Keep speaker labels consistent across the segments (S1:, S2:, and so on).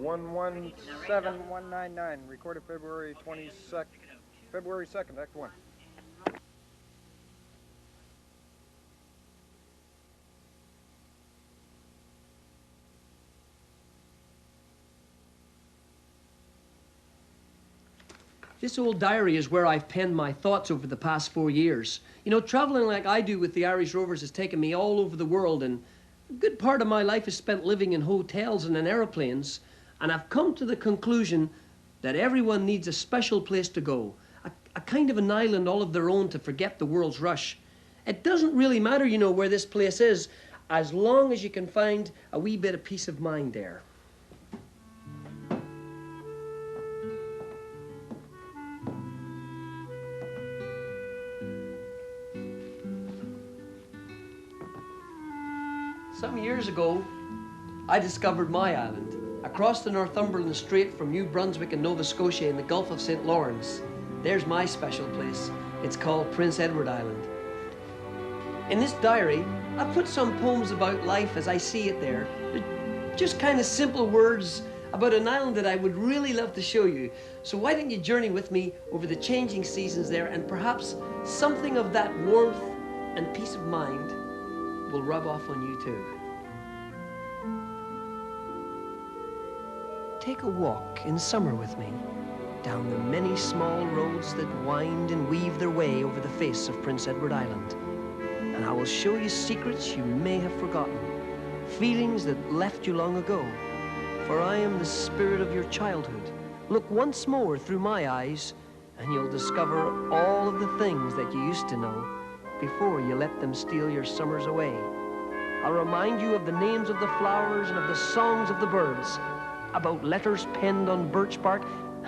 S1: 117199, recorded February 22nd, February 2nd, Act 1.
S2: This old diary is where I've penned my thoughts over the past 4 years. You know, traveling like I do with the Irish Rovers has taken me all over the world, and a good part of my life is spent living in hotels and in aeroplanes, and I've come to the conclusion that everyone needs a special place to go, a kind of an island all of their own to forget the world's rush. It doesn't really matter, you know, where this place is, as long as you can find a wee bit of peace of mind there. Some years ago, I discovered my island, across the Northumberland Strait from New Brunswick and Nova Scotia in the Gulf of St. Lawrence. There's my special place. It's called Prince Edward Island. In this diary, I put some poems about life as I see it there. They're just kind of simple words about an island that I would really love to show you. So why don't you journey with me over the changing seasons there, and perhaps something of that warmth and peace of mind will rub off on you too. Take a walk in summer with me down the many small roads that wind and weave their way over the face of Prince Edward Island, and I will show you secrets you may have forgotten, feelings that left you long ago, for I am the spirit of your childhood. Look once more through my eyes and you'll discover all of the things that you used to know before you let them steal your summers away. I'll remind you of the names of the flowers and of the songs of the birds, about letters penned on birch bark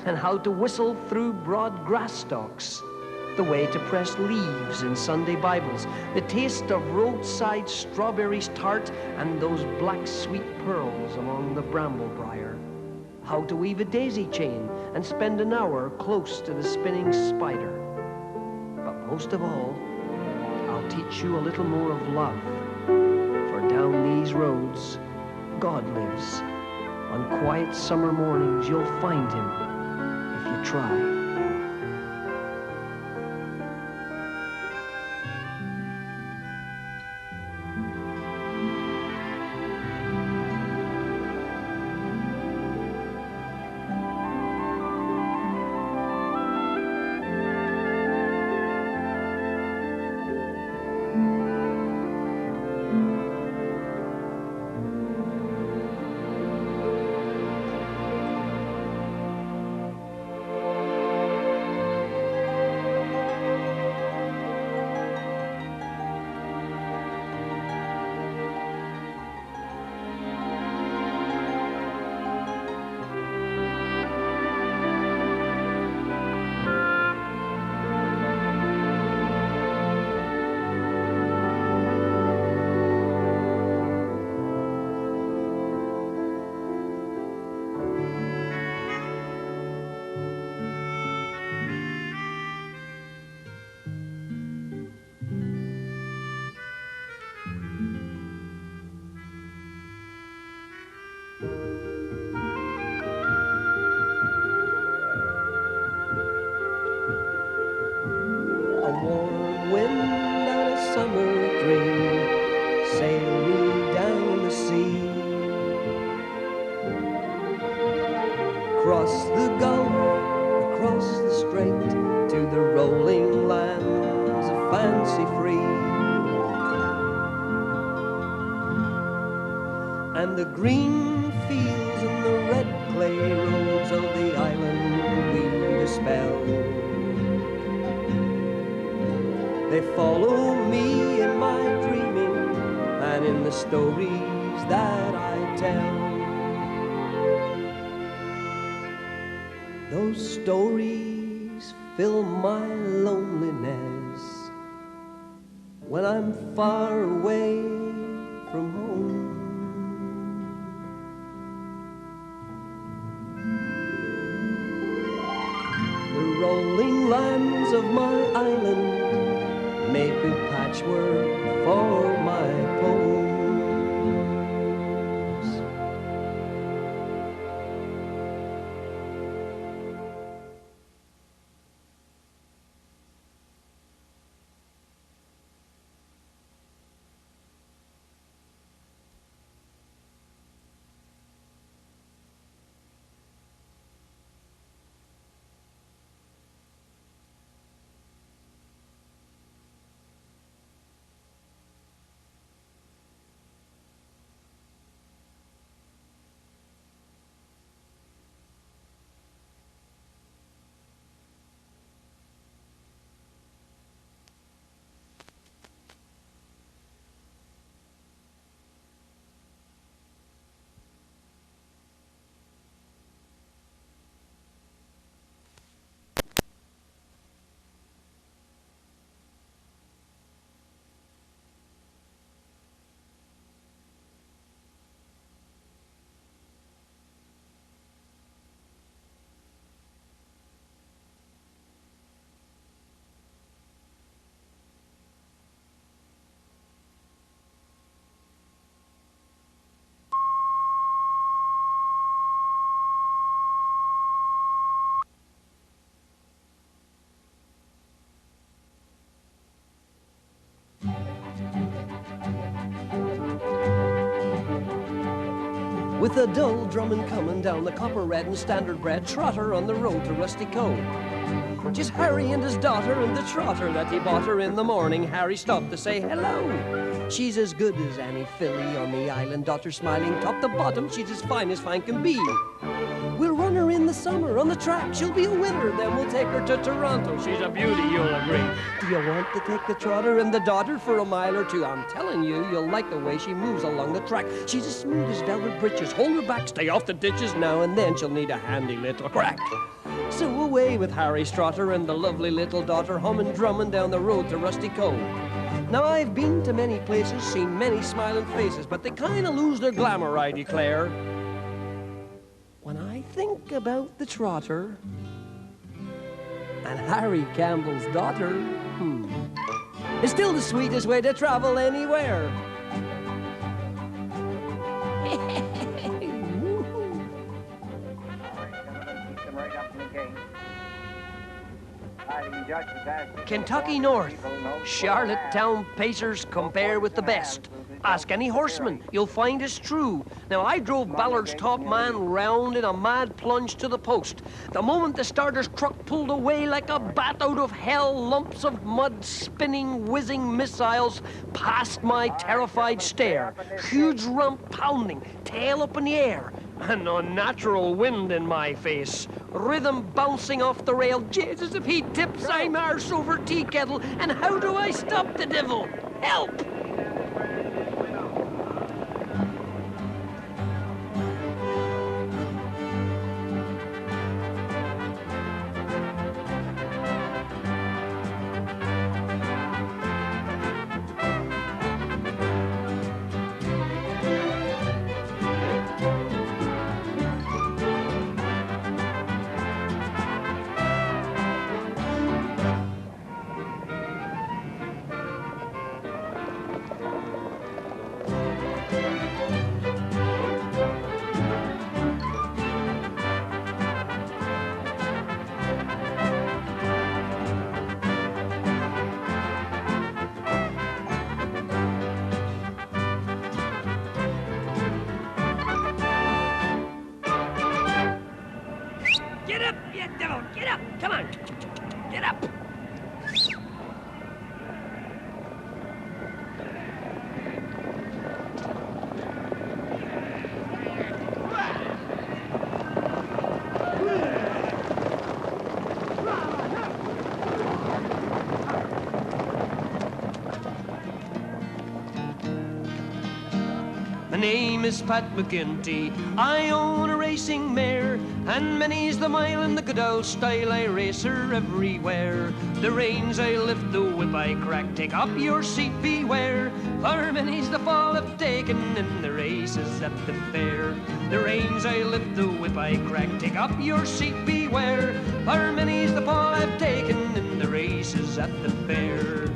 S2: and how to whistle through broad grass stalks, the way to press leaves in Sunday Bibles, the taste of roadside strawberries tart and those black sweet pearls among the bramble briar, how to weave a daisy chain and spend an hour close to the spinning spider. But most of all, I'll teach you a little more of love, for down these roads, God lives. On quiet summer mornings, you'll find him if you try. Across the gulf, across the strait, to the rolling lands of fancy free. And the green fields and the red clay roads of the island weave a spell. They follow me in my dreaming and in the stories that I tell. Those stories fill my loneliness when I'm far away from home. The rolling lands of my island make a patchwork for my poems. with a dull drumming coming down the copper red and standard bred trotter on the road to Rusty Cove. Just Harry and his daughter and the trotter that he bought her in the morning. Harry stopped to say hello. She's as good as any filly on the island, daughter smiling top to bottom. She's as fine can be. We'll run her in the summer on the track. She'll be a winner, then we'll take her to Toronto. She's a beauty, you'll agree. Do you want to take the trotter and the daughter for a mile or two? I'm telling you, you'll like the way she moves along the track. She's as smooth as velvet breeches. Hold her back, stay off the ditches. Now and then she'll need a handy little crack. So away with Harry's trotter and the lovely little daughter, humming, drumming down the road to Rusty Cove. Now I've been to many places, seen many smiling faces, but they kind of lose their glamour, I declare, when I think about the trotter and Harry Campbell's daughter. It's still the sweetest way to travel anywhere. Kentucky North, Charlottetown Pacers compare with the best. Ask any horseman, you'll find it's true. Now, I drove Ballard's top man round in a mad plunge to the post. The moment the starter's truck pulled away like a bat out of hell, lumps of mud spinning, whizzing missiles past my terrified stare. Huge rump pounding, tail up in the air. An unnatural wind in my face. Rhythm bouncing off the rail. Jesus, if he tips, I'm arse over tea kettle. And how do I stop the devil? Help! Get up, you devil! Get up! Come on! Get up! My name is Pat McGinty, I own a racing mare, and many's the mile in the good old style, I race her everywhere. The reins I lift, the whip I crack, take up your seat, beware, for many's the fall I've taken in the races at the fair. The reins I lift, the whip I crack, take up your seat, beware, for many's the fall I've taken in the races at the fair.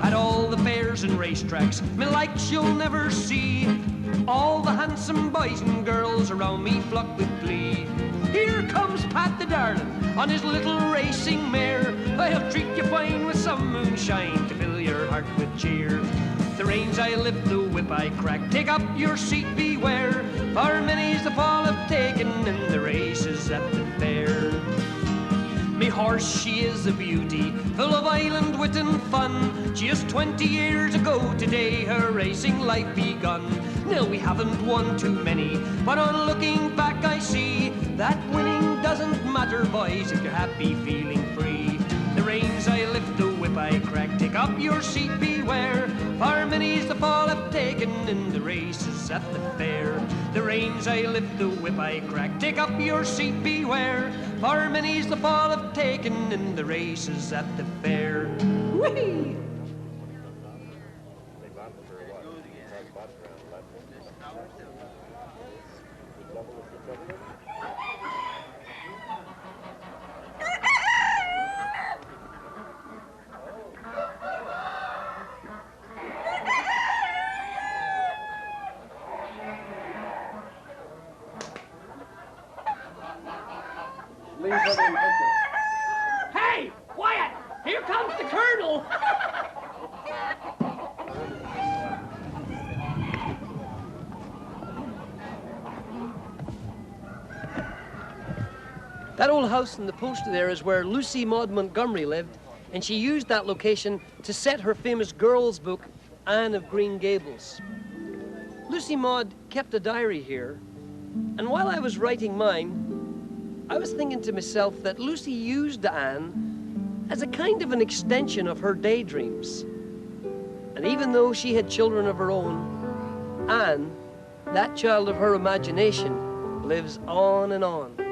S2: At all the fairs and racetracks, me likes you'll never see. All the handsome boys and girls around me flock with glee. Here comes Pat the darling on his little racing mare. I'll treat you fine with some moonshine to fill your heart with cheer. The reins I lift, the whip I crack, take up your seat, beware, for many's the fall I've taken in the races at the fair. Me horse, she is a beauty, full of island wit and fun. Just 20 years ago today, her racing life begun. Now we haven't won too many, but on looking back I see that winning doesn't matter, boys, if you're happy feeling free. The reins I lift, the whip I crack, take up your seat, beware, for many's the fall I've taken in the races at the fair. The reins I lift, the whip I crack, take up your seat, beware, for many's the fall I've taken in the races at the fair. Whee! Hey, quiet! Here comes the Colonel! That old house in the poster there is where Lucy Maud Montgomery lived, and she used that location to set her famous girls' book, Anne of Green Gables. Lucy Maud kept a diary here, and while I was writing mine, I was thinking to myself that Lucy used Anne as a kind of an extension of her daydreams. And even though she had children of her own, Anne, that child of her imagination, lives on and on.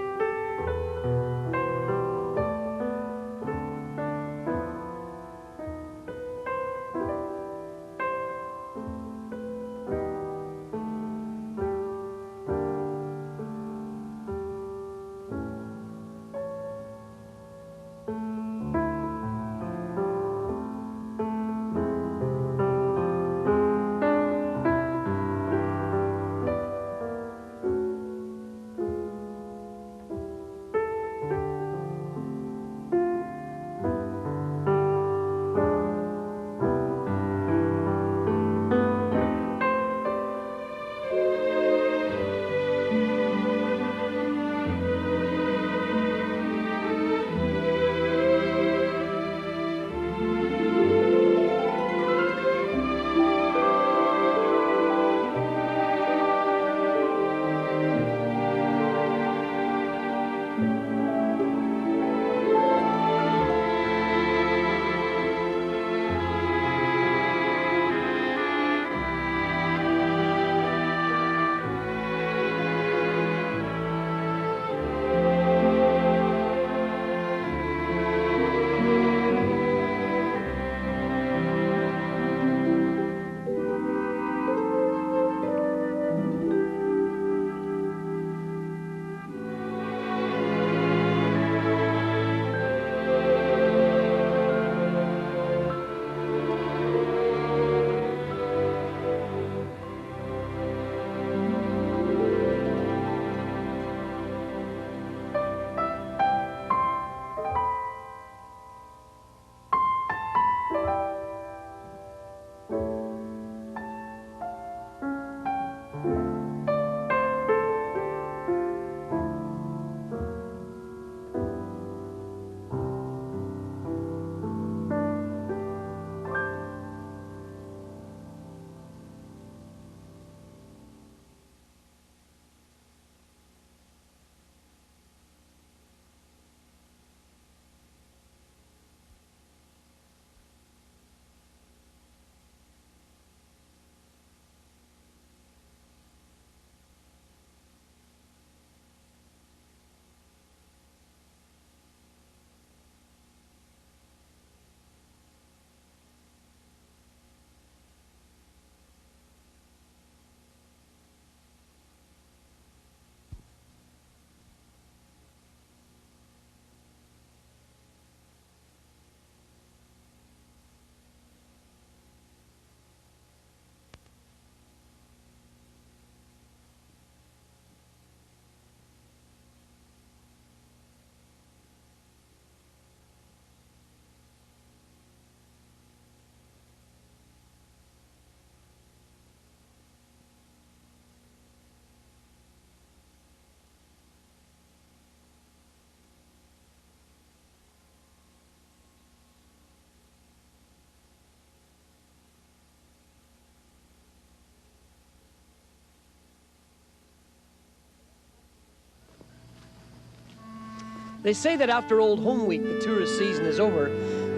S2: They say that after Old Home Week, the tourist season is over,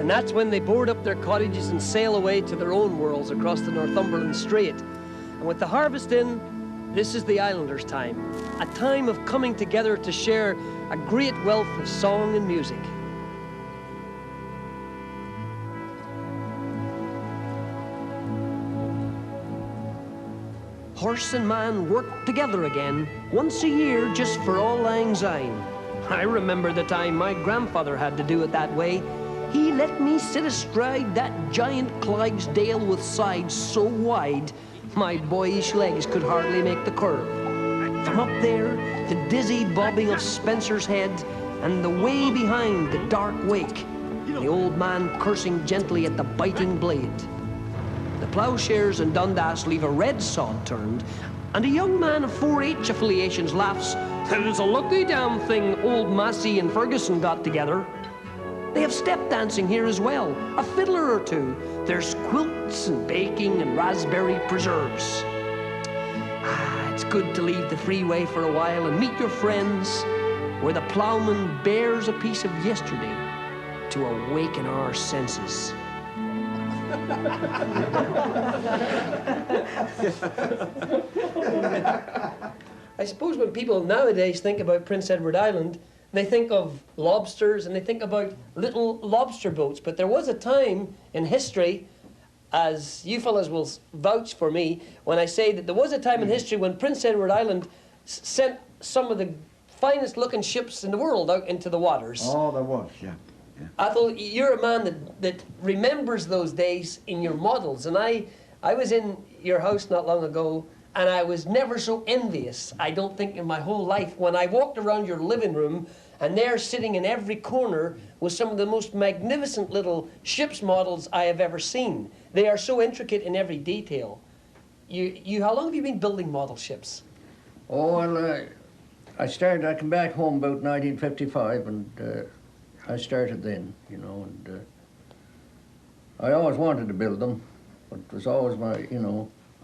S2: and that's when they board up their cottages and sail away to their own worlds across the Northumberland Strait. And with the harvest in, this is the islanders' time, a time of coming together to share a great wealth of song and music. Horse and man work together again, once a year just for auld lang syne. I remember the time my grandfather had to do it that way. He let me sit astride that giant Clydesdale with sides so wide, my boyish legs could hardly make the curve. From up there, the dizzy bobbing of Spencer's Head, and the way behind the dark wake, the old man cursing gently at the biting blade. The ploughshares in Dundas leave a red sod turned, And a young man of 4-H affiliations laughs, "It was a lucky damn thing old Massey and Ferguson got together." They have step dancing here as well, a fiddler or two. There's quilts and baking and raspberry preserves. It's good to leave the freeway for a while and meet your friends, where the ploughman bears a piece of yesterday to awaken our senses. I suppose when people nowadays think about Prince Edward Island, they think of lobsters and they think about little lobster boats. But there was a time in history, as you fellas will vouch for me, when I say that there was a time in history when Prince Edward Island sent some of the finest looking ships in the world out into the waters.
S3: Oh, there was, yeah.
S2: Athol, you're a man that remembers those days in your models. And I was in your house not long ago, and I was never so envious, I don't think, in my whole life, when I walked around your living room, and there sitting in every corner was some of the most magnificent little ship's models I have ever seen. They are so intricate in every detail. How long have you been building model ships?
S4: Oh, well, I came back home about 1955, and I started then, you know, and I always wanted to build them, but it was always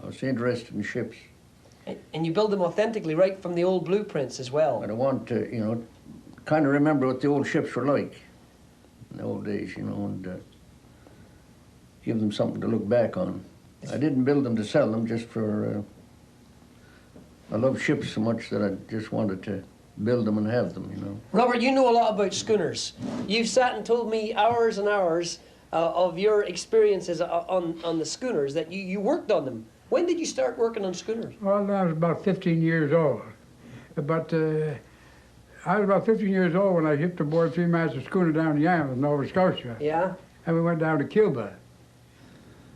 S4: I was interested in ships.
S2: And you build them authentically, right from the old blueprints as well.
S4: And I want to, kind of remember what the old ships were like in the old days, and give them something to look back on. I didn't build them to sell them, just for, I love ships so much that I just wanted to build them and have them,
S2: Robert, you know a lot about schooners. You've sat and told me hours and hours of your experiences on the schooners, that you worked on them. When did you start working on schooners?
S5: Well, I was about 15 years old. But I was about 15 years old when I shipped aboard 3-masted schooner down in Yarmouth, Nova Scotia.
S2: Yeah?
S5: And we went down to Cuba.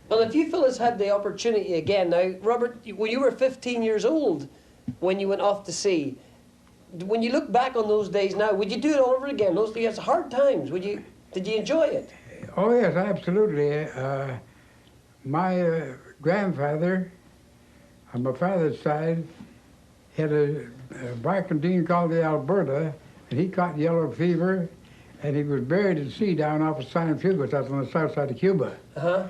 S2: Well, if you fellas had the opportunity again, now, Robert, when you were 15 years old when you went off to sea, when you look back on those days now, would you do it all over again? Those days, hard times, did you enjoy it?
S5: Oh, yes, absolutely. My grandfather, on my father's side, had a barkentine called the Alberta, and he caught yellow fever, and he was buried at sea down off of San Fugos, that's on the south side of Cuba.
S2: Uh-huh.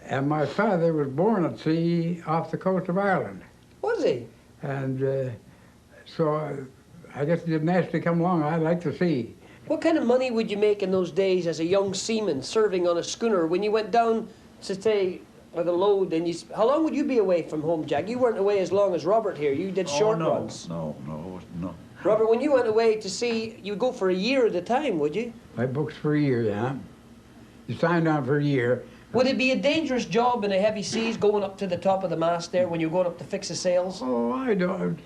S5: And my father was born at sea off the coast of Ireland.
S2: Was he?
S5: And so I guess it did naturally come along. I like the sea.
S2: What kind of money would you make in those days as a young seaman serving on a schooner when you went down to say with a load? And how long would you be away from home, Jack? You weren't away as long as Robert here. You did short runs.
S3: No.
S2: Robert, when you went away to sea, you'd go for a year at a time, would you?
S5: I booked for a year, yeah. You signed on for a year.
S2: Would it be a dangerous job in the heavy seas going up to the top of the mast there when you're going up to fix the sails?
S5: Oh, I don't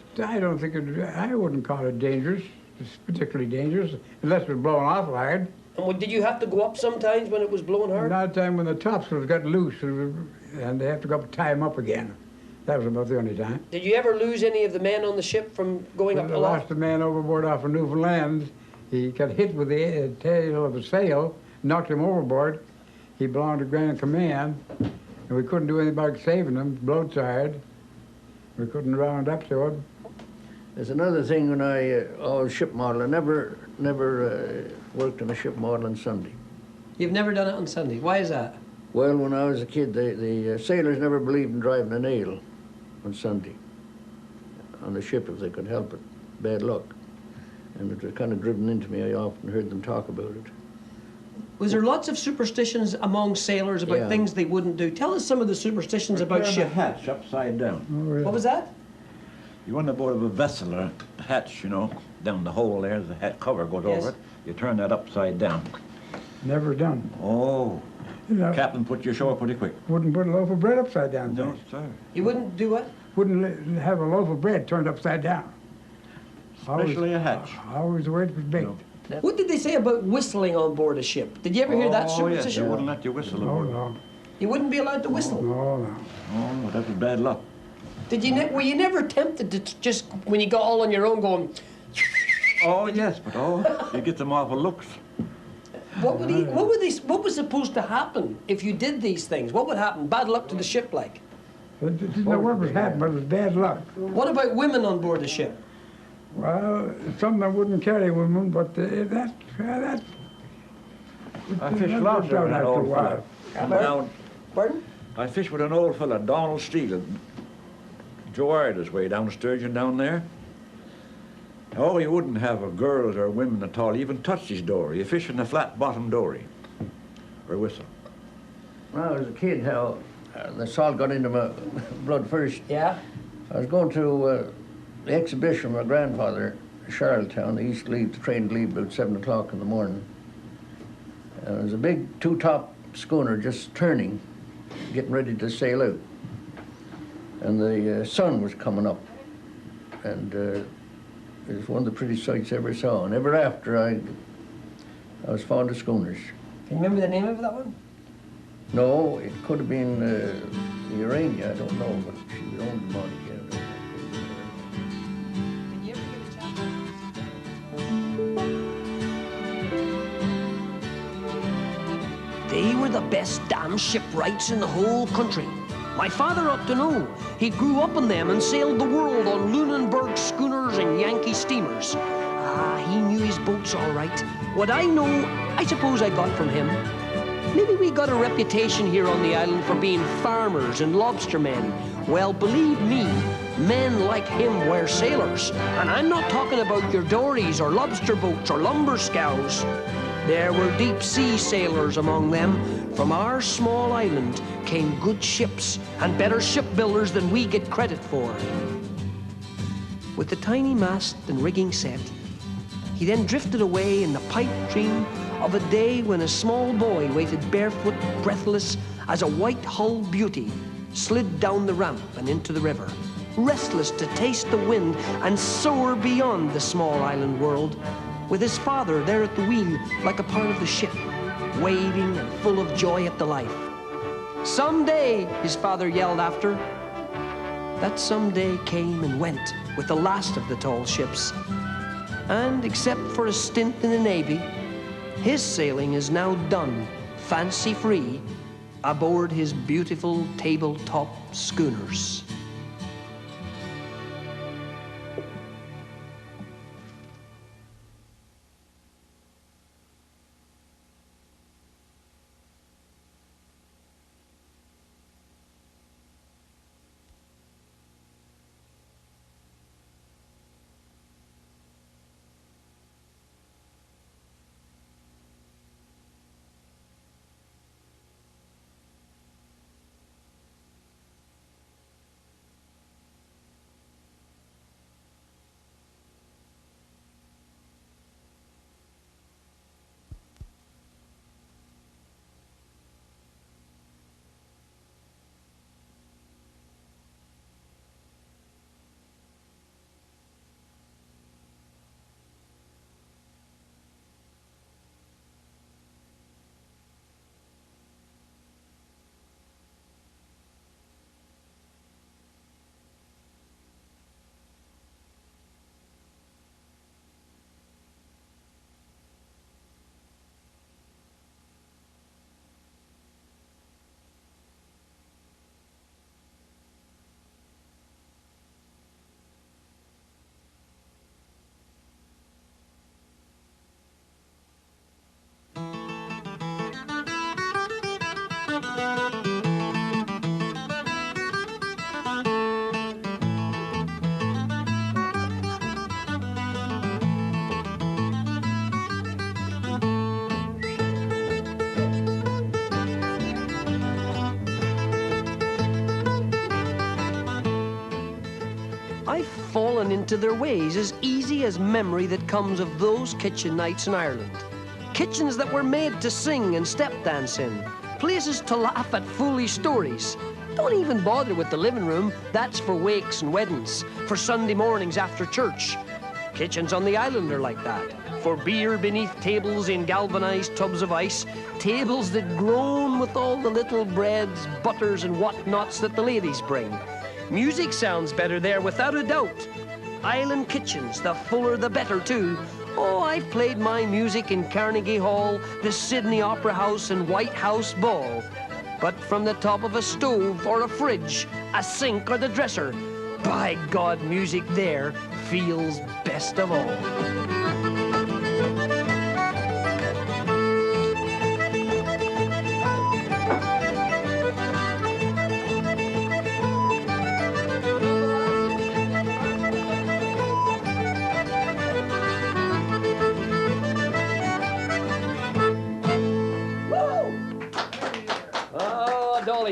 S5: think I wouldn't call it dangerous. It's particularly dangerous, unless it was blowing awful hard.
S2: And did you have to go up sometimes when it was blowing hard?
S5: Not a time when the topsails got loose, and they have to go up and tie them up again. That was about the only time.
S2: Did you ever lose any of the men on the ship from going up
S5: I
S2: aloft?
S5: lost a man overboard off of Newfoundland. He got hit with the tail of a sail, knocked him overboard. He belonged to Grand Command, and we couldn't do anything about saving him, broadside. We couldn't round up to him.
S4: There's another thing when I was ship model. I never worked on a ship model on Sunday.
S2: You've never done it on Sunday. Why is that?
S4: Well, when I was a kid, the sailors never believed in driving a nail on Sunday on the ship if they could help it. Bad luck. And it was kind of driven into me. I often heard them talk about it.
S2: Was there lots of superstitions among sailors about things they wouldn't do? Tell us some of the superstitions about ship.
S3: The hatch upside down.
S5: Oh, really?
S2: What was that?
S3: You on the board of a vessel or a hatch, down the hole there, the hat cover goes over it. You turn that upside down.
S5: Never done.
S3: Oh, Captain put you ashore pretty quick.
S5: Wouldn't put a loaf of bread upside down.
S3: No, sir.
S2: You wouldn't do what?
S5: Wouldn't have a loaf of bread turned upside down.
S3: Especially a hatch.
S5: Always the way it was baked.
S3: No.
S2: What did they say about whistling on board a ship? Did you ever hear that
S3: Oh, yes,
S2: superstition?
S3: they wouldn't let you whistle
S5: No,
S3: aboard.
S5: no.
S2: You wouldn't be allowed to whistle.
S5: No.
S3: Oh, that was bad luck.
S2: Were you never tempted to just, when you got all on your own, going,
S3: Oh, yes, but you get them awful looks.
S2: what was supposed to happen if you did these things? What would happen? Bad luck to the ship, like?
S5: It didn't know what was happening, but it was bad luck.
S2: What about women on board the ship?
S5: Well, some of them wouldn't carry women, but that
S3: I fished
S5: that
S3: lobster
S5: worked
S3: with
S5: out
S3: an
S5: after a
S3: old
S5: while.
S3: fella. Down,
S2: Pardon?
S3: I fished with an old fella, Donald Steele, Joe Ireland's way down Sturgeon down there. Oh, he wouldn't have girls or women at all. He even touched his dory. He fished in a flat-bottom dory, or whistle.
S4: When I was a kid, how the salt got into my blood first.
S2: Yeah?
S4: I was going to the exhibition with my grandfather in Charlottetown. They used to leave, the train to leave about 7 o'clock in the morning. And there was a big two-top schooner just turning, getting ready to sail out. And the sun was coming up. And it was one of the prettiest sights I ever saw. And ever after, I was fond of schooners.
S2: Can you remember the name of that one?
S4: No, it could have been the Urania, I don't know, but she owned the money.
S2: They were the best damn shipwrights in the whole country. My father ought to know. He grew up on them and sailed the world on Lunenburg schooners and Yankee steamers. Ah, he knew his boats all right. What I know, I suppose I got from him. Maybe we got a reputation here on the island for being farmers and lobster men. Well, believe me, men like him were sailors. And I'm not talking about your dories or lobster boats or lumber scows. There were deep-sea sailors among them. From our small island came good ships and better shipbuilders than we get credit for. With the tiny mast and rigging set, he then drifted away in the pipe dream of a day when a small boy waited barefoot, breathless, as a white-hulled beauty slid down the ramp and into the river, restless to taste the wind and soar beyond the small island world, with his father there at the wheel like a part of the ship, waving and full of joy at the life. Someday, his father yelled after. That someday came and went with the last of the tall ships. And except for a stint in the Navy, his sailing is now done, fancy-free, aboard his beautiful tabletop schooners. I've fallen into their ways as easy as memory that comes of those kitchen nights in Ireland. Kitchens that were made to sing and step dance in. Places to laugh at foolish stories. Don't even bother with the living room. That's for wakes and weddings. For Sunday mornings after church. Kitchens on the island are like that. For beer beneath tables in galvanized tubs of ice. Tables that groan with all the little breads, butters and whatnots that the ladies bring. Music sounds better there without a doubt. Island kitchens, the fuller the better too. Oh, I've played my music in Carnegie Hall, the Sydney Opera House and White House Ball. but from the top of a stove or a fridge, a sink or the dresser, by God, music there feels best of all.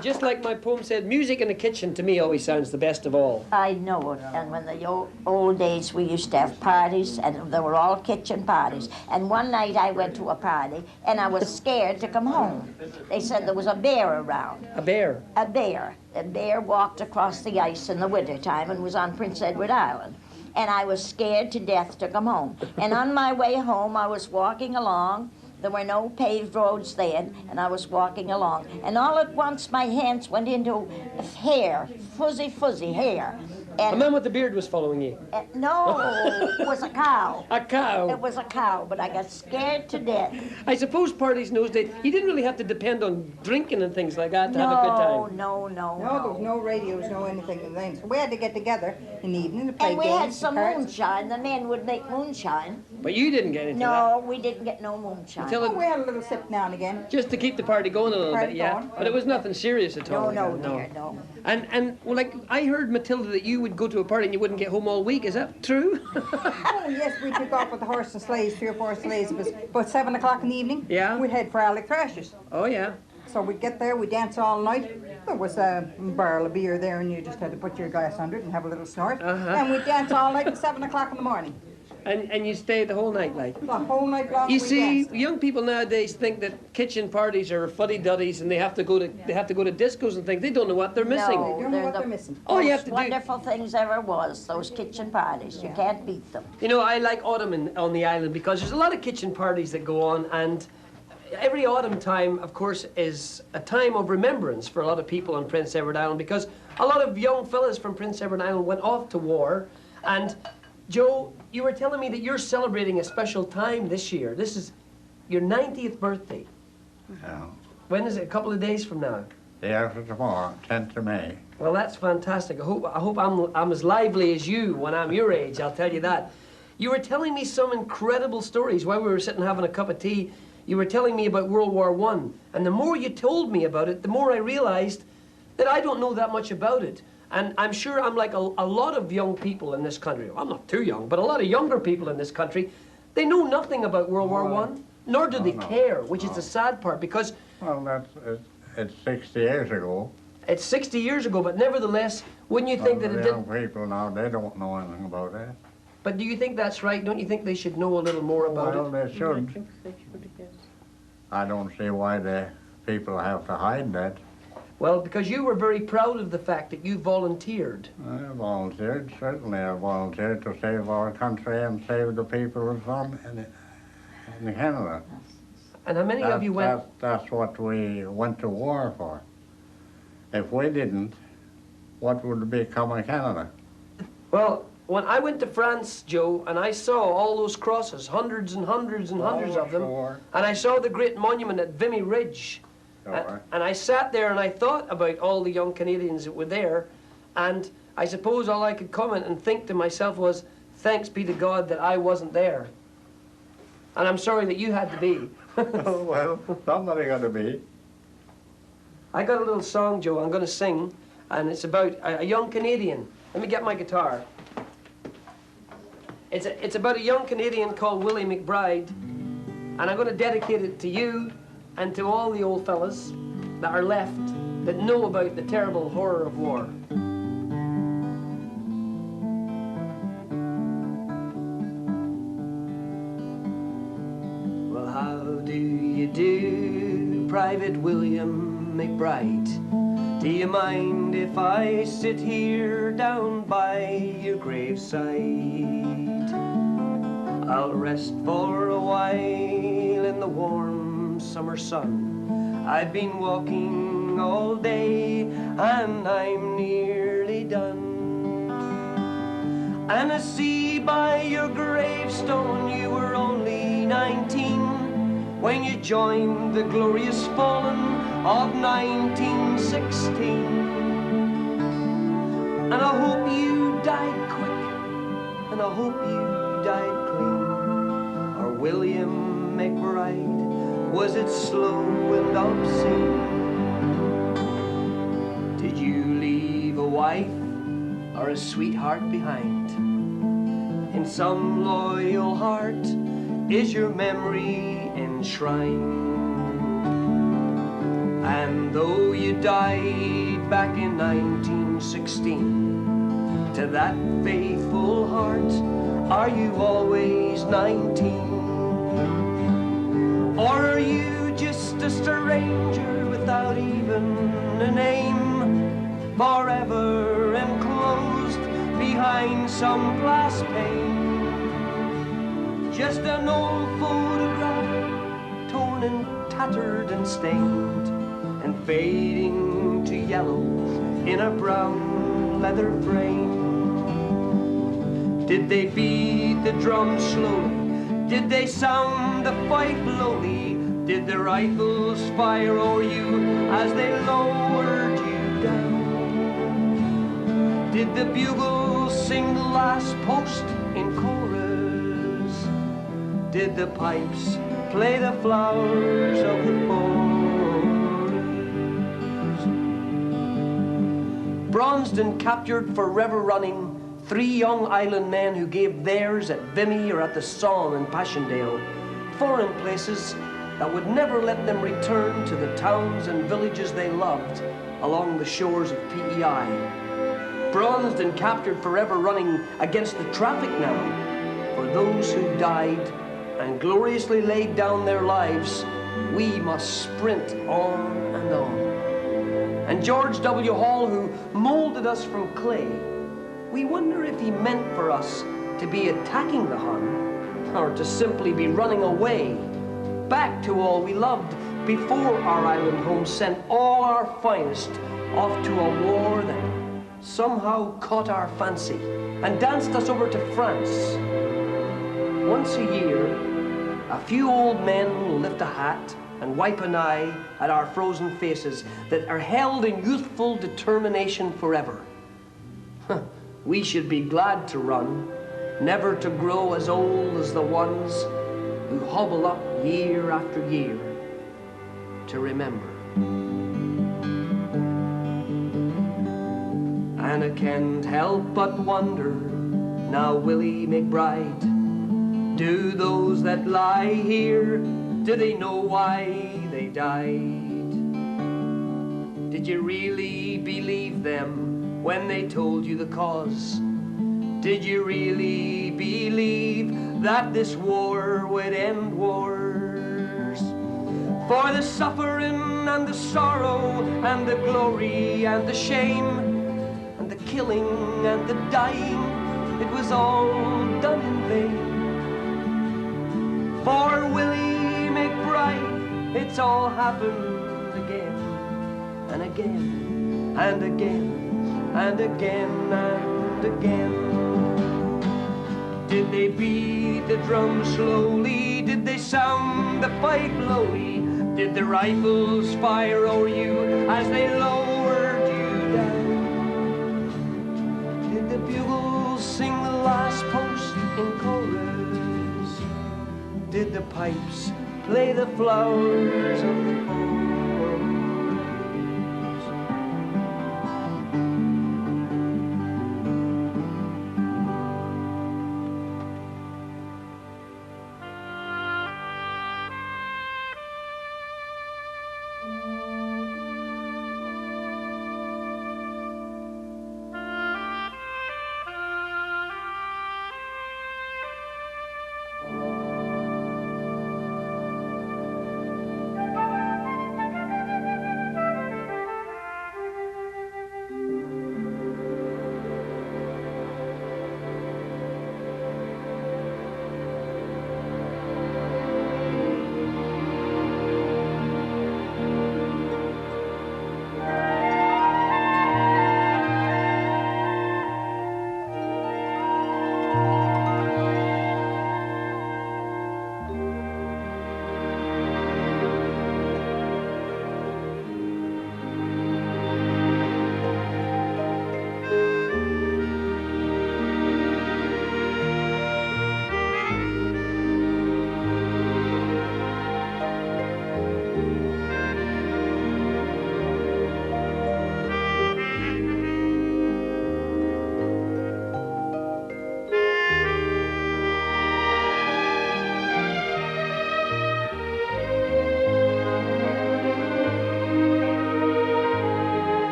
S2: Just like my poem said, music in the kitchen to me always sounds the best of all.
S6: I know it. And when the old days, we used to have parties, and they were all kitchen parties. And one night I went to a party, and I was scared to come home. They said there was a bear around.
S2: A bear?
S6: A bear. The bear walked across the ice in the wintertime and was on Prince Edward Island. And I was scared to death to come home. And on my way home, I was walking along. There were no paved roads then, and I was walking along. And all at once, my hands went into hair, fuzzy hair.
S2: And a man with the beard was following you?
S6: No, it was a cow.
S2: A cow?
S6: It was a cow, but I got scared to death.
S2: I suppose parties in those days, you didn't really have to depend on drinking and things like that to have a good time.
S6: No,
S7: there was no radios, no anything. So we had to get together in the evening to play games.
S6: And we had some moonshine. The men would make moonshine.
S2: But you didn't get into that?
S6: No, we didn't get no moonshine.
S7: We had a little sip now and again.
S2: Just to keep the party going a little bit, yeah. But it was nothing serious at all.
S6: No.
S2: And well, like, I heard, Matilda, that you would go to a party and you wouldn't get home all week. Is that true?
S7: Oh, yes, we'd pick off with the horse and sleighs, 3 or 4 sleighs. It was about 7 o'clock in the evening.
S2: Yeah.
S7: We'd head for Alec Thrashers.
S2: Oh, yeah.
S7: So we'd get there, we'd dance all night. There was a barrel of beer there, and you just had to put your glass under it and have a little snort. And we'd dance all night till 7 o'clock in the morning.
S2: And you stayed the whole night, like?
S7: The whole night long.
S2: You see, young people nowadays think that kitchen parties are fuddy-duddies and they have to go to discos and things. They don't know what they're missing.
S7: No, they don't know what they're missing.
S2: All you have to do.
S6: Wonderful things ever was, those kitchen parties. You can't beat them.
S2: You know, I like autumn on the island because there's a lot of kitchen parties that go on, and every autumn time, of course, is a time of remembrance for a lot of people on Prince Edward Island, because a lot of young fellas from Prince Edward Island went off to war. And Joe, you were telling me that you're celebrating a special time this year. This is your 90th birthday.
S8: Yeah.
S2: When is it? A couple of days from now?
S8: Day after tomorrow, 10th of May.
S2: Well, that's fantastic. I hope I'm as lively as you when I'm your age, I'll tell you that. You were telling me some incredible stories while we were sitting having a cup of tea. You were telling me about World War I. And the more you told me about it, the more I realized that I don't know that much about it. And I'm sure I'm like a lot of young people in this country. Well, I'm not too young, but a lot of younger people in this country, they know nothing about World War I, nor do they care, which is the sad part, because...
S8: Well, it's 60 years ago.
S2: It's 60 years ago, but nevertheless, wouldn't you think that it didn't...
S8: Young people now, they don't know anything about that.
S2: But do you think that's right? Don't you think they should know a little more about it?
S8: Well, they should. I don't see why the people have to hide that.
S2: Well, because you were very proud of the fact that you volunteered.
S8: I volunteered, certainly I volunteered to save our country and save the people from in Canada.
S2: And how many of you went?
S8: That's what we went to war for. If we didn't, what would become of Canada?
S2: Well, when I went to France, Joe, and I saw all those crosses, hundreds and hundreds and hundreds of them, and I saw the great monument at Vimy Ridge, and I sat there and I thought about all the young Canadians that were there, and I suppose all I could comment and think to myself was, thanks be to God that I wasn't there. And I'm sorry that you had to be.
S8: Well, somebody got to be.
S2: I got a little song, Joe, I'm going to sing, and it's about a young Canadian. Let me get my guitar. It's about a young Canadian called Willie McBride, and I'm going to dedicate it to you and to all the old fellas that are left that know about the terrible horror of war. Well, how do you do, Private William McBride? Do you mind if I sit here down by your graveside? I'll rest for a while in the warm summer sun. I've been walking all day and I'm nearly done. And I see by your gravestone you were only 19. when you joined the glorious fallen of 1916. And I hope you died quick, and I hope you died clean. Or William McBride, was it slow and obscene? Did you leave a wife or a sweetheart behind? In some loyal heart is your memory enshrined. And though you died back in 1916, to that faithful heart, are you always 19? Or are you just a stranger without even a name, forever enclosed behind some glass pane? Just an old photograph, torn and tattered and stained, and fading to yellow in a brown leather frame. Did they beat the drum slowly? Did they sound the fife lowly? Did the rifles fire o'er you as they lowered you down? Did the bugles sing the last post in chorus? Did the pipes play the flowers of the forest? Bronzed and captured, forever running, 3 young island men who gave theirs at Vimy or at the Somme in Passchendaele, foreign places that would never let them return to the towns and villages they loved along the shores of PEI. Bronzed and captured, forever running against the traffic now. For those who died and gloriously laid down their lives, we must sprint on and on. And George W. Hall, who molded us from clay, we wonder if he meant for us to be attacking the Hun, or to simply be running away, back to all we loved before our island home sent all our finest off to a war that somehow caught our fancy and danced us over to France. Once a year, a few old men will lift a hat and wipe an eye at our frozen faces that are held in youthful determination forever. We should be glad to run, never to grow as old as the ones who hobble up year after year to remember. And I can't help but wonder, now Willie McBride, do those that lie here, do they know why they died? Did you really believe them when they told you the cause? Did you really believe that this war would end wars? For the suffering and the sorrow and the glory and the shame and the killing and the dying, it was all done in vain. For Willie McBride, it's all happened again and again and again and again and again. Did they beat the drum slowly? Did they sound the fife lowly? Did the rifles fire o'er you as they lowered you down? Did the bugles sing the last post in chorus? Did the pipes play the flowers of the forest?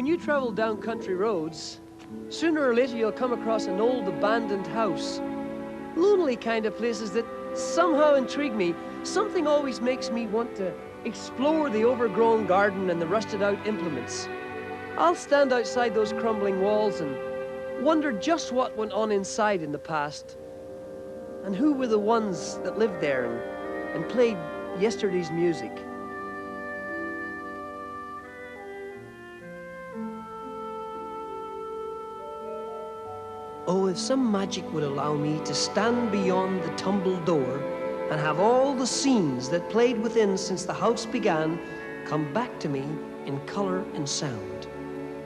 S2: when you travel down country roads, sooner or later you'll come across an old abandoned house. Lonely kind of places that somehow intrigue me. Something always makes me want to explore the overgrown garden and the rusted out implements. I'll stand outside those crumbling walls and wonder just what went on inside in the past, and who were the ones that lived there and played yesterday's music. Oh, if some magic would allow me to stand beyond the tumbled door and have all the scenes that played within since the house began come back to me in color and sound.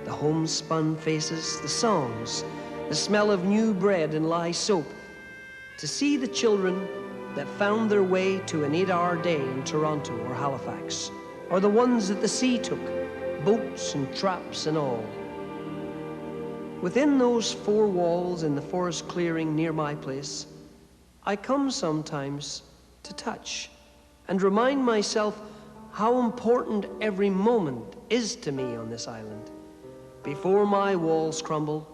S2: The homespun faces, the songs, the smell of new bread and lye soap. To see the children that found their way to an 8-hour day in Toronto or Halifax, or the ones that the sea took, boats and traps and all. Within those 4 walls in the forest clearing near my place, I come sometimes to touch and remind myself how important every moment is to me on this island. Before my walls crumble,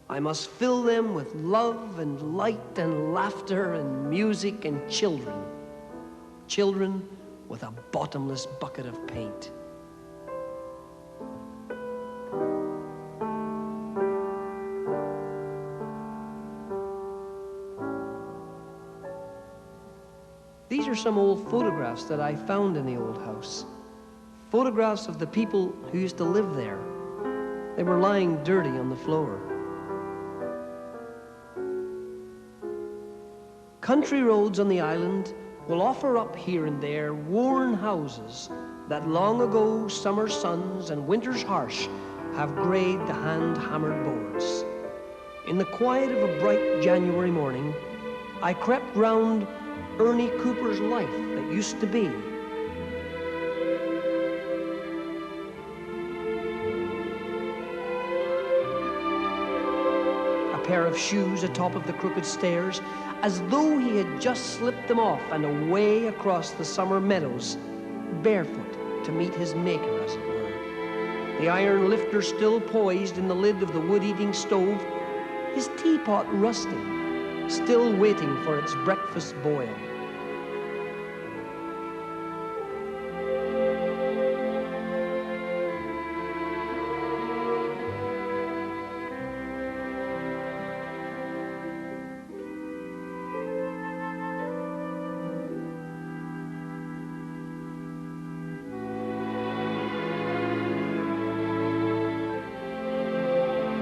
S2: I must fill them with love and light and laughter and music and children. Children with a bottomless bucket of paint. These are some old photographs that I found in the old house. Photographs of the people who used to live there. They were lying dirty on the floor. Country roads on the island will offer up here and there worn houses that long ago summer suns and winters harsh have grayed the hand-hammered boards. In the quiet of a bright January morning, I crept round Ernie Cooper's life that used to be. A pair of shoes atop of the crooked stairs, as though he had just slipped them off and away across the summer meadows, barefoot to meet his maker, as it were. The iron lifter still poised in the lid of the wood-eating stove, his teapot rusting, still waiting for its breakfast boil.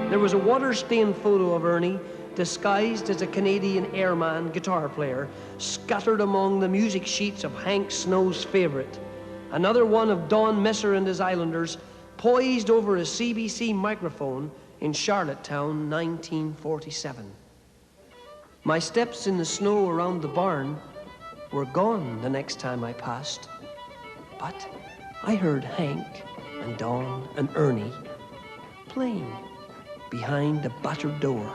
S2: There was a water-stained photo of Ernie, disguised as a Canadian airman guitar player, scattered among the music sheets of Hank Snow's favorite. Another one of Don Messer and his Islanders, poised over a CBC microphone in Charlottetown, 1947. My steps in the snow around the barn were gone the next time I passed. But I heard Hank and Don and Ernie playing behind the battered door.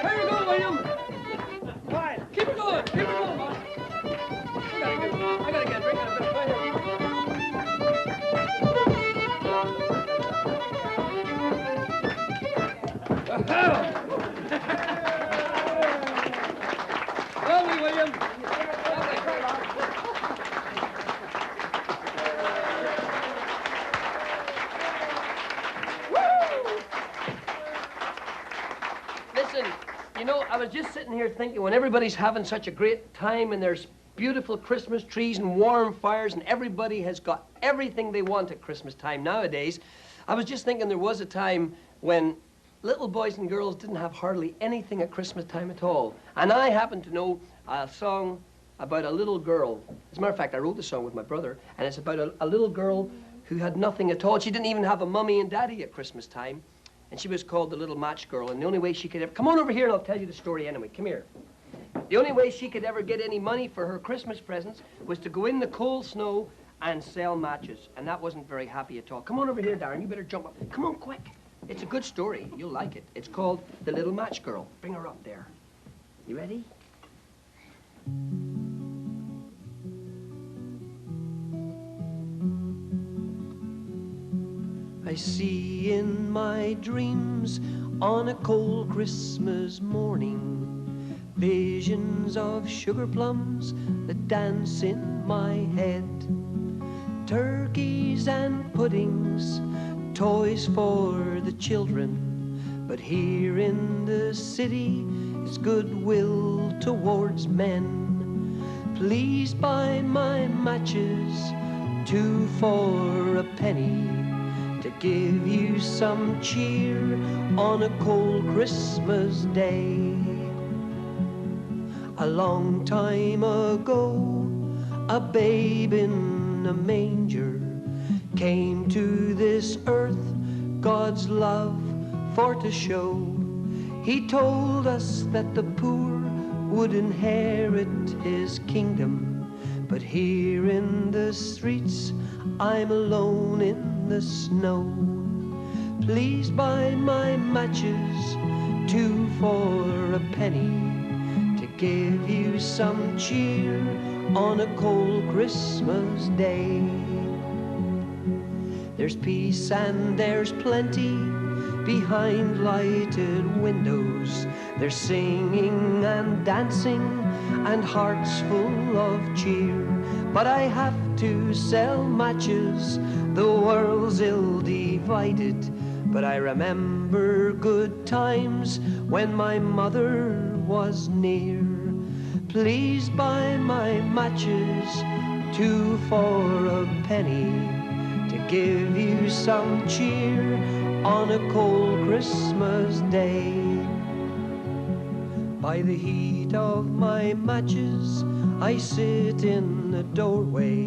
S9: Here you go, William. Quiet. Keep it going. Keep it going, man. I gotta get a drink. I Lovely, William.
S2: Listen, you know, I was just sitting here thinking, when everybody's having such a great time and there's beautiful Christmas trees and warm fires and everybody has got everything they want at Christmas time nowadays, I was just thinking there was a time when little boys and girls didn't have hardly anything at Christmas time at all. And I happen to know a song about a little girl. As a matter of fact, I wrote the song with my brother, and it's about a little girl who had nothing at all. She didn't even have a mummy and daddy at Christmas time, and she was called the Little Match Girl, and the only way she could ever... Come on over here and I'll tell you the story anyway. Come here. The only way she could ever get any money for her Christmas presents was to go in the cold snow and sell matches, and that wasn't very happy at all. Come on over here, Darren. You better jump up. Come on, quick. It's a good story. You'll like it. It's called The Little Match Girl. Bring her up there. You ready? I see in my dreams on a cold Christmas morning visions of sugar plums that dance in my head. Turkeys and puddings, toys for the children. But here in the city is goodwill towards men. Please buy my matches, 2 for a penny, to give you some cheer on a cold Christmas day. A long time ago, a babe in a manger came to this earth, God's love for to show. He told us that the poor would inherit his kingdom, but here in the streets I'm alone in the snow. Please buy my matches, 2 for a penny, to give you some cheer on a cold Christmas day. There's peace and there's plenty behind lighted windows. There's singing and dancing and hearts full of cheer. But I have to sell matches, the world's ill divided. But I remember good times when my mother was near. Please buy my matches, 2 for a penny, to give you some cheer on a cold Christmas day. By the heat of my matches, I sit in the doorway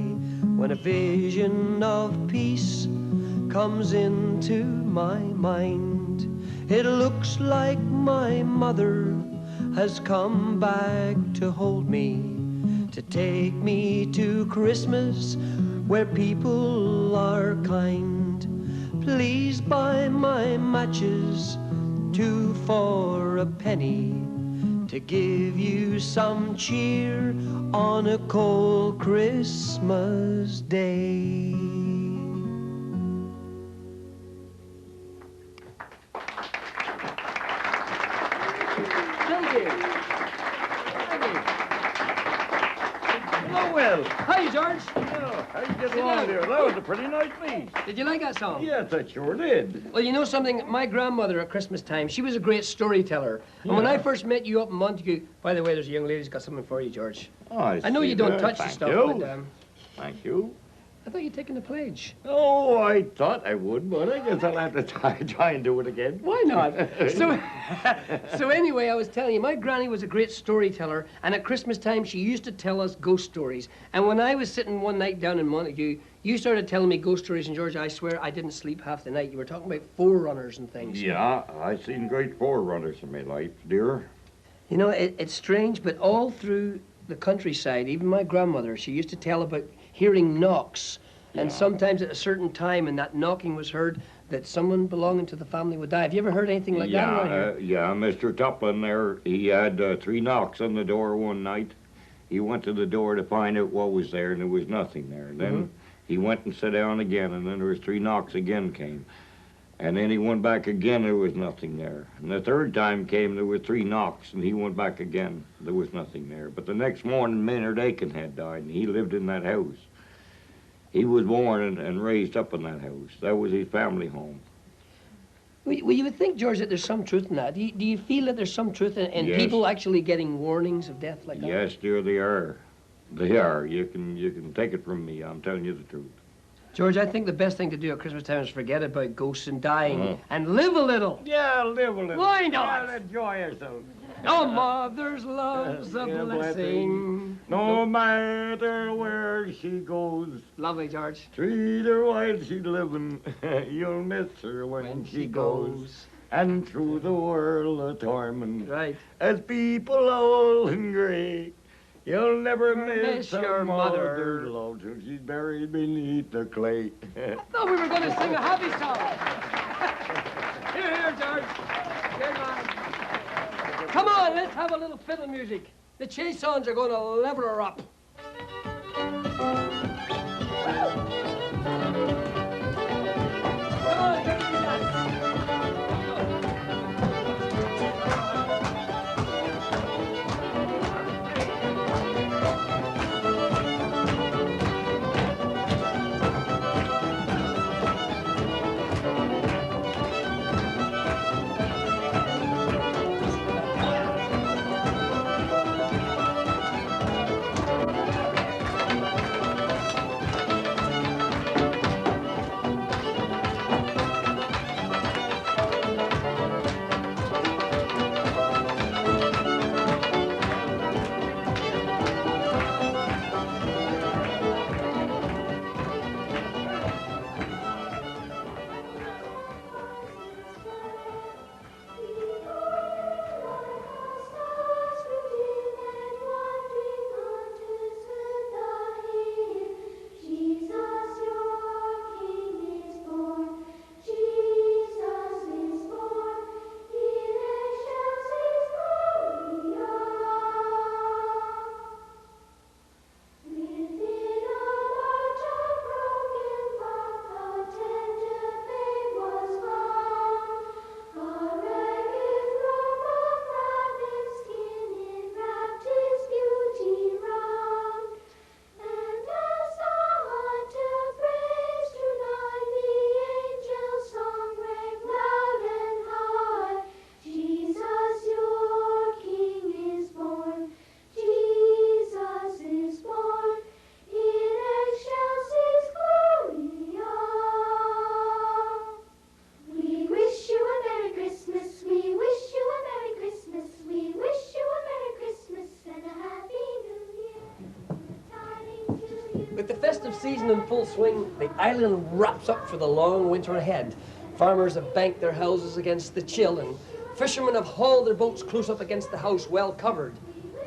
S2: when a vision of peace comes into my mind. It looks like my mother has come back to hold me, to take me to Christmas where people are kind. Please buy my matches, 2 for a penny, to give you some cheer on a cold Christmas day.
S9: Thank you. Hello, Will. Hi, George.
S3: Yeah, how you get
S9: Sit
S3: along
S9: down.
S3: there? That was a pretty nice piece.
S2: Did you like that song?
S3: Yes, I sure did.
S2: Well, you know something? My grandmother at Christmas time, she was a great storyteller. And when I first met you up in Montague, by the way, there's a young lady who's got something for you, George.
S3: Oh,
S2: I know
S3: see
S2: you don't
S3: that.
S2: touch the
S3: Thank
S2: stuff,
S3: you.
S2: but
S3: Thank you.
S2: I thought you'd taken the pledge.
S3: Oh, I thought I would, but I guess I'll have to try and do it again.
S2: Why not? So anyway, I was telling you, my granny was a great storyteller, and at Christmas time, she used to tell us ghost stories. And when I was sitting one night down in Montague, you started telling me ghost stories, and George, I swear I didn't sleep half the night. You were talking about forerunners and things.
S3: Yeah, I've seen great forerunners in my life, dear.
S2: You know, it's strange, but all through the countryside, even my grandmother, she used to tell about hearing knocks. And sometimes at a certain time, and that knocking was heard, that someone belonging to the family would die. Have you ever heard anything like that around here?
S3: Yeah, Mr. Tuplin there, he had 3 knocks on the door one night. He went to the door to find out what was there, and there was nothing there. Then he went and sat down again, and then there was 3 knocks again came. And then he went back again, there was nothing there. And the 3rd time came, there were 3 knocks, and he went back again, there was nothing there. But the next morning, Maynard Aiken had died, and he lived in that house. He was born and raised up in that house. That was his family home.
S2: Well, you would think, George, that there's some truth in that. Do you feel that there's some truth in
S3: Yes.
S2: people actually getting warnings of death like that?
S3: Yes, dear, they are. They are. You can take it from me. I'm telling you the truth.
S2: George, I think the best thing to do at Christmas time is forget about ghosts and dying and live a little.
S3: Yeah, live a little.
S2: Why not?
S3: Yeah, enjoy yourself.
S2: Oh, mother's love's a
S3: Yeah,
S2: blessing.
S3: No matter where she goes,
S2: Lovely, George.
S3: treat her while she's living. You'll miss her when she goes. And through the world of torment,
S2: Right.
S3: as people old and gray, you'll never miss
S2: your
S3: her
S2: mother.
S3: mother's love till she's buried beneath the clay.
S2: I thought we were going to sing a happy song.
S9: Here, George. Here, man. Come on, let's have a little fiddle music. The chansons are going to level her up. Come on, here we go. With the festive season in full swing, the island wraps up for the long winter ahead. Farmers have banked their houses against the chill, and fishermen have hauled their boats close up against the house, well covered.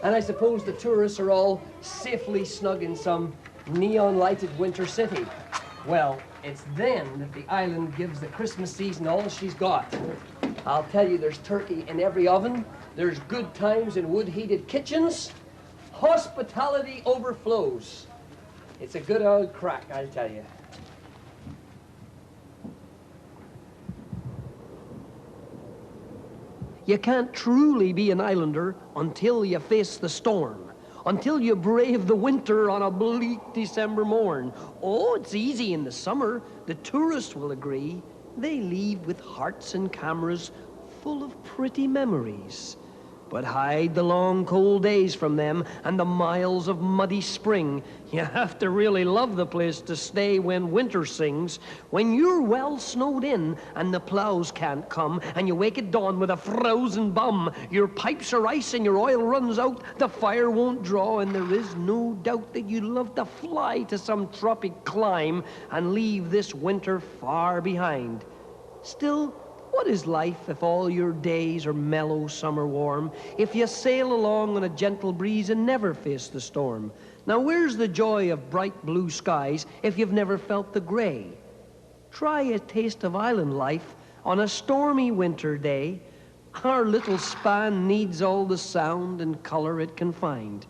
S9: And I suppose the tourists are all safely snug in some neon-lighted winter city. Well, it's then that the island gives the Christmas season all she's got. I'll tell you, there's turkey in every oven, there's good times in wood-heated kitchens, hospitality overflows. It's a good old crack, I'll tell you.
S2: You can't truly be an islander until you face the storm, until you brave the winter on a bleak December morn. Oh, it's easy in the summer, the tourists will agree. They leave with hearts and cameras full of pretty memories. But hide the long cold days from them and the miles of muddy spring. You have to really love the place to stay when winter sings. When you're well snowed in and the plows can't come, and you wake at dawn with a frozen bum, your pipes are ice and your oil runs out, the fire won't draw, and there is no doubt that you'd love to fly to some tropic clime and leave this winter far behind. Still, what is life if all your days are mellow summer warm, if you sail along on a gentle breeze and never face the storm? Now where's the joy of bright blue skies if you've never felt the gray? Try a taste of island life on a stormy winter day. Our little span needs all the sound and color it can find.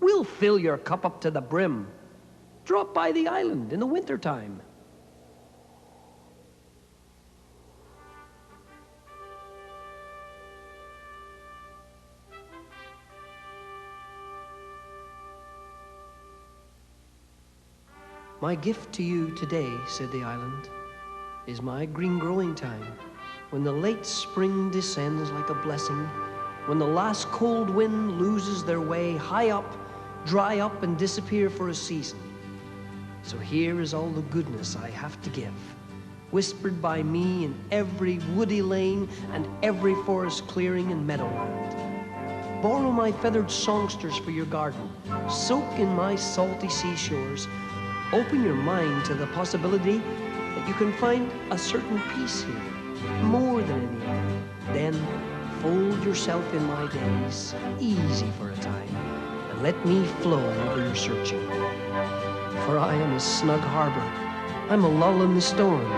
S2: We'll fill your cup up to the brim. Drop by the island in the wintertime. My gift to you today, said the island, is my green growing time, when the late spring descends like a blessing, when the last cold wind loses their way high up, dry up and disappear for a season. So here is all the goodness I have to give, whispered by me in every woody lane and every forest clearing and meadowland. Borrow my feathered songsters for your garden, soak in my salty seashores. Open your mind to the possibility that you can find a certain peace here, more than any other. Then fold yourself in my days, easy for a time, and let me flow over your searching. For I am a snug harbor, I'm a lull in the storm,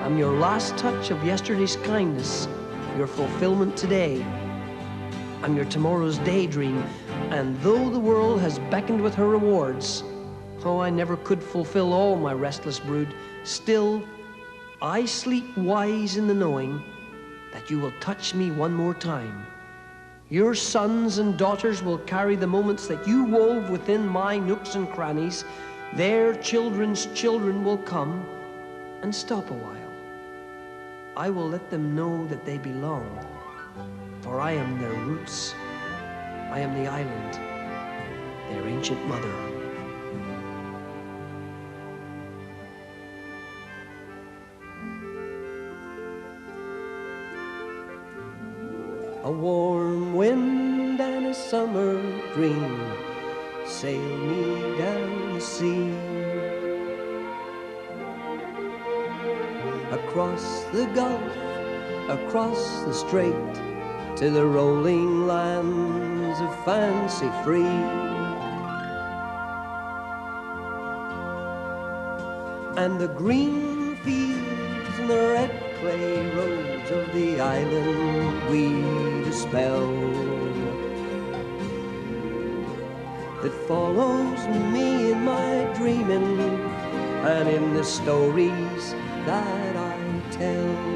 S2: I'm your last touch of yesterday's kindness, your fulfillment today. I'm your tomorrow's daydream, and though the world has beckoned with her rewards, oh, I never could fulfill all my restless brood, still, I sleep wise in the knowing that you will touch me one more time. Your sons and daughters will carry the moments that you wove within my nooks and crannies. Their children's children will come and stop a while. I will let them know that they belong, for I am their roots. I am the island, their ancient mother. A warm wind and a summer dream sail me down the sea, across the gulf, across the strait, to the rolling lands of fancy free. And the green fields and the red clay roads of the island weave a spell that follows me in my dreaming and in the stories that I tell.